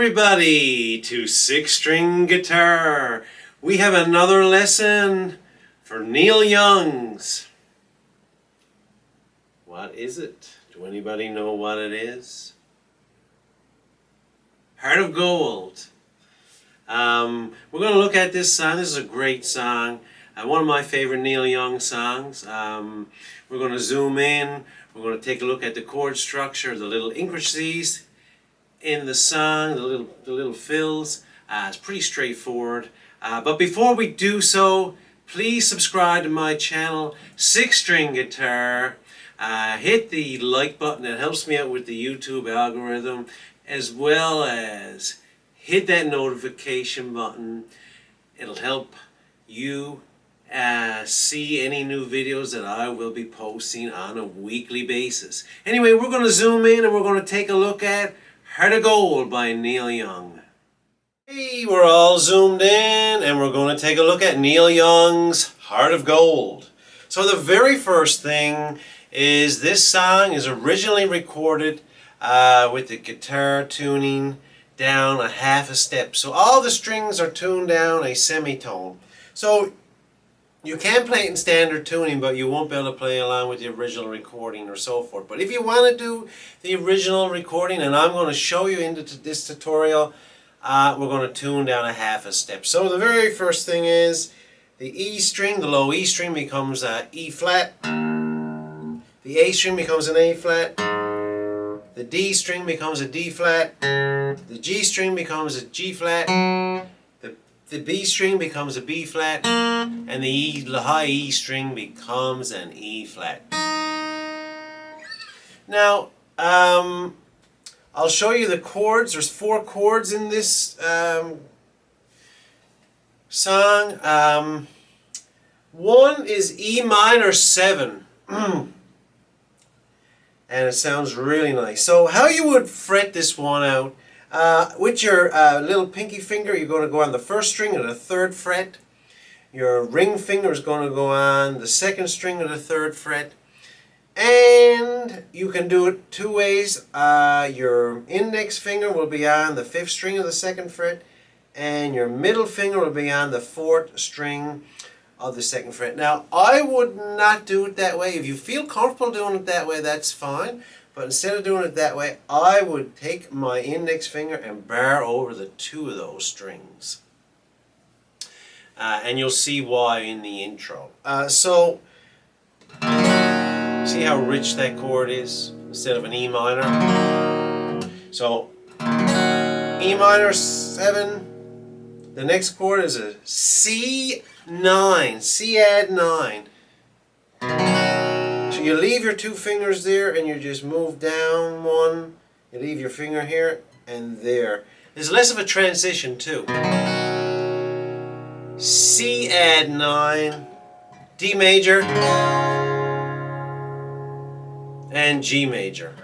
everybody to six-string guitar. We have another lesson for Neil Young's. What is it? Do anybody know what it is? Heart of Gold. We're going to look at this song. This is a great song. One of my favorite Neil Young songs. We're going to zoom in. We're going to take a look at the chord structure, the little intricacies in the song, the little fills. It's pretty straightforward. But before we do so, please subscribe to my channel, Six String Guitar. Hit the like button. It helps me out with the YouTube algorithm, as well as hit that notification button. It'll help you see any new videos that I will be posting on a weekly basis. Anyway, we're going to zoom in and we're going to take a look at Heart of Gold by Neil Young. Hey, we're all zoomed in and we're going to take a look at Neil Young's Heart of Gold. So the very first thing is this song is originally recorded with the guitar tuning down a half a step. So all the strings are tuned down a semitone. So you can play it in standard tuning, but you won't be able to play along with the original recording or so forth. But if you want to do the original recording, and I'm going to show you in this tutorial, we're going to tune down a half a step. So the very first thing is the E string, the low E string becomes a E flat. The A string becomes an A flat. The D string becomes a D flat. The G string becomes a G flat. The B string becomes a B flat, and the high E string becomes an E flat. Now, I'll show you the chords. There's 4 chords in this song. One is E minor 7, and it sounds really nice. So how you would fret this one out? With your little pinky finger, you're going to go on the first string of the 3rd fret. Your ring finger is going to go on the 2nd string of the 3rd fret. And you can do it 2 ways. Your index finger will be on the 5th string of the 2nd fret, and your middle finger will be on the 4th string of the 2nd fret. Now, I would not do it that way. If you feel comfortable doing it that way, that's fine. But instead of doing it that way, I would take my index finger and bar over the 2 of those strings. And you'll see why in the intro. So, see how rich that chord is instead of an E minor? So, E minor 7. The next chord is a C9. C add 9. So you leave your 2 fingers there and you just move down 1. You leave your finger here and there. There's less of a transition too. C add 9, D major, and G major.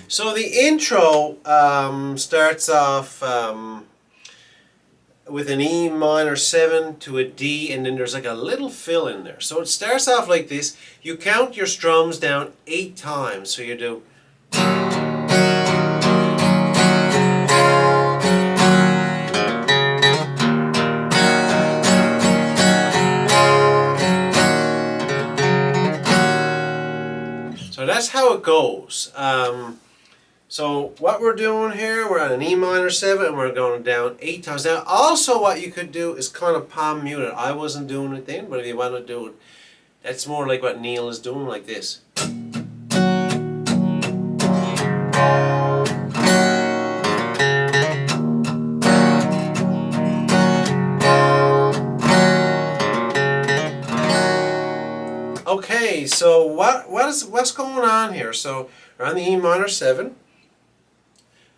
So the intro starts off with an E minor 7 to a D, and then there's like a little fill in there. So it starts off like this. You count your strums down 8 times. So you do. So that's how it goes. So what we're doing here, we're on an E minor 7 and we're going down 8 times. Now also what you could do is kind of palm mute it. I wasn't doing it then, but if you want to do it, that's more like what Neil is doing, like this. Okay, so what's going on here? So we're on the E minor 7.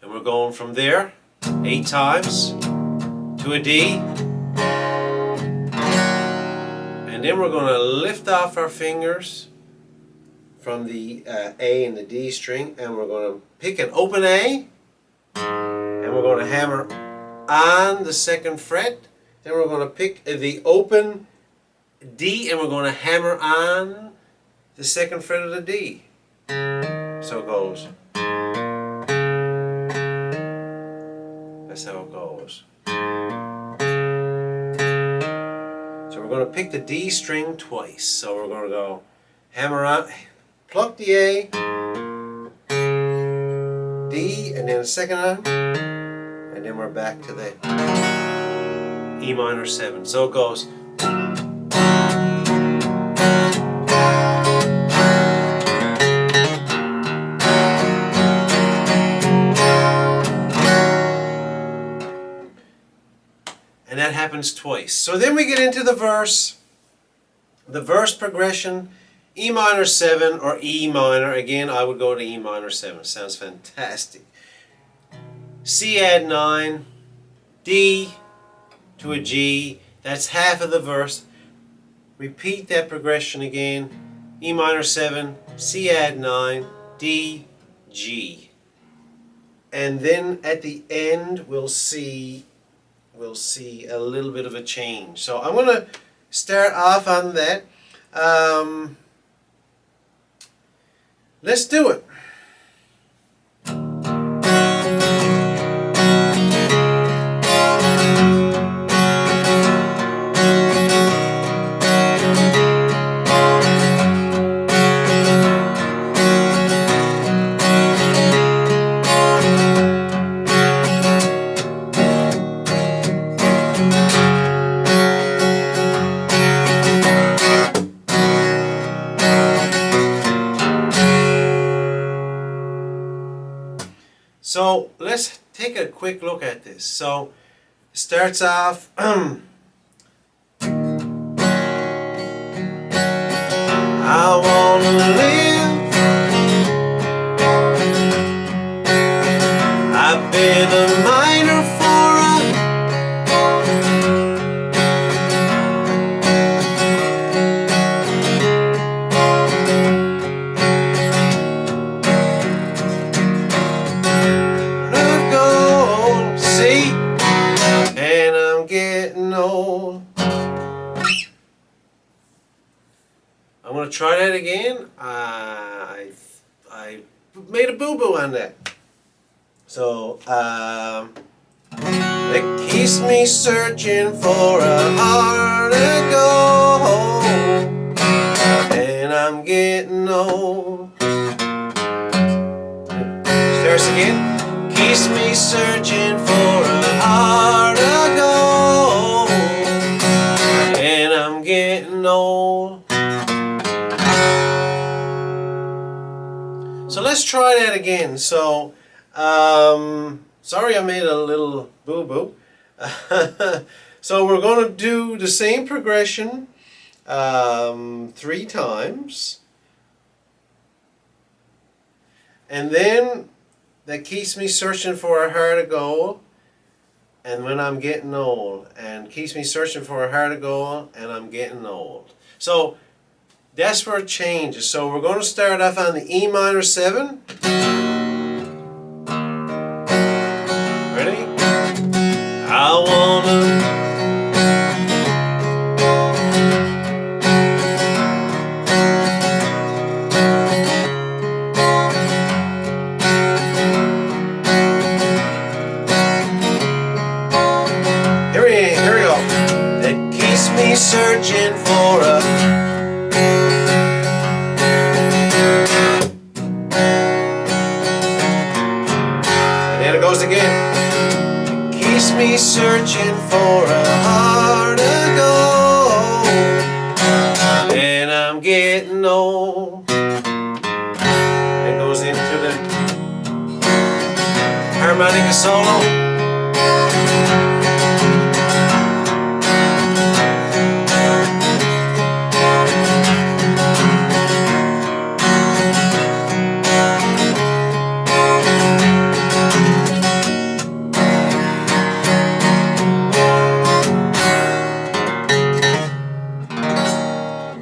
And we're going from there 8 times to a D. And then we're going to lift off our fingers from the A and the D string, and we're going to pick an open A, and we're going to hammer on the 2nd fret. Then we're going to pick the open D, and we're going to hammer on the 2nd fret of the D. So it goes. That's how it goes. So we're going to pick the D string twice. So we're going to go hammer out, pluck the A, D, and then the second arm, and then we're back to the E minor 7. So it goes. And that happens twice. So then we get into the verse. The verse progression, E minor 7 or E minor. Again, I would go to E minor 7. Sounds fantastic. C add 9, D to a G. That's half of the verse. Repeat that progression again. E minor 7, C add 9, D, G. And then at the end we'll see a little bit of a change. So I'm going to start off on that. Let's do it. So let's take a quick look at this. So it starts off I wanna live. I've been a miner for old. I'm going to try that again. I made a boo-boo on that. So, it keeps me searching for a heart to go, and I'm getting old. Starts again. Keeps me searching for a heart to go, and I'm getting old. So let's try that again. So, sorry I made a little boo-boo. So we're going to do the same progression 3 times. And then that keeps me searching for a heart of gold, and when I'm getting old, and keeps me searching for a heart of gold, and I'm getting old. So that's where it changes. So we're going to start off on the E minor 7. Ready? I wanna. Here we go. It keeps me searching for a. Goes again. It keeps me searching for a heart to go, and I'm getting old. It goes into the harmonica solo.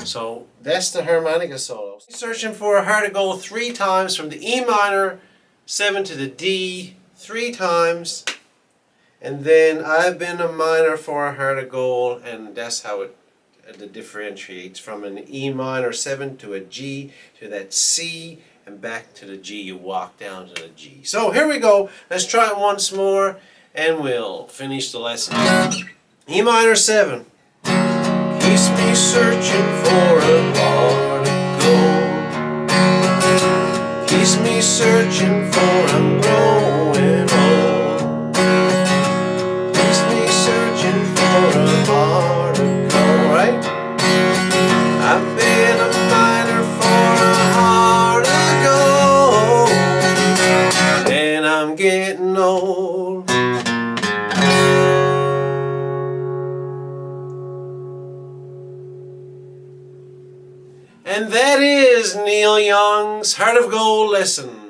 So that's the harmonica solo. Searching for a heart to go 3 times from the E minor 7 to the D 3 times, and then I've been a minor for a heart of gold, and that's how it differentiates from an E minor 7 to a G to that C and back to the G. You walk down to the G. So here we go. Let's try it once more. and we'll finish the lesson. E minor 7 keeps me searching for a heart of gold. Keeps me searching for I'm growing old. Keeps me searching for a heart of gold, right? I've been a miner for a heart of gold, and I'm getting old. And that is Neil Young's Heart of Gold lesson.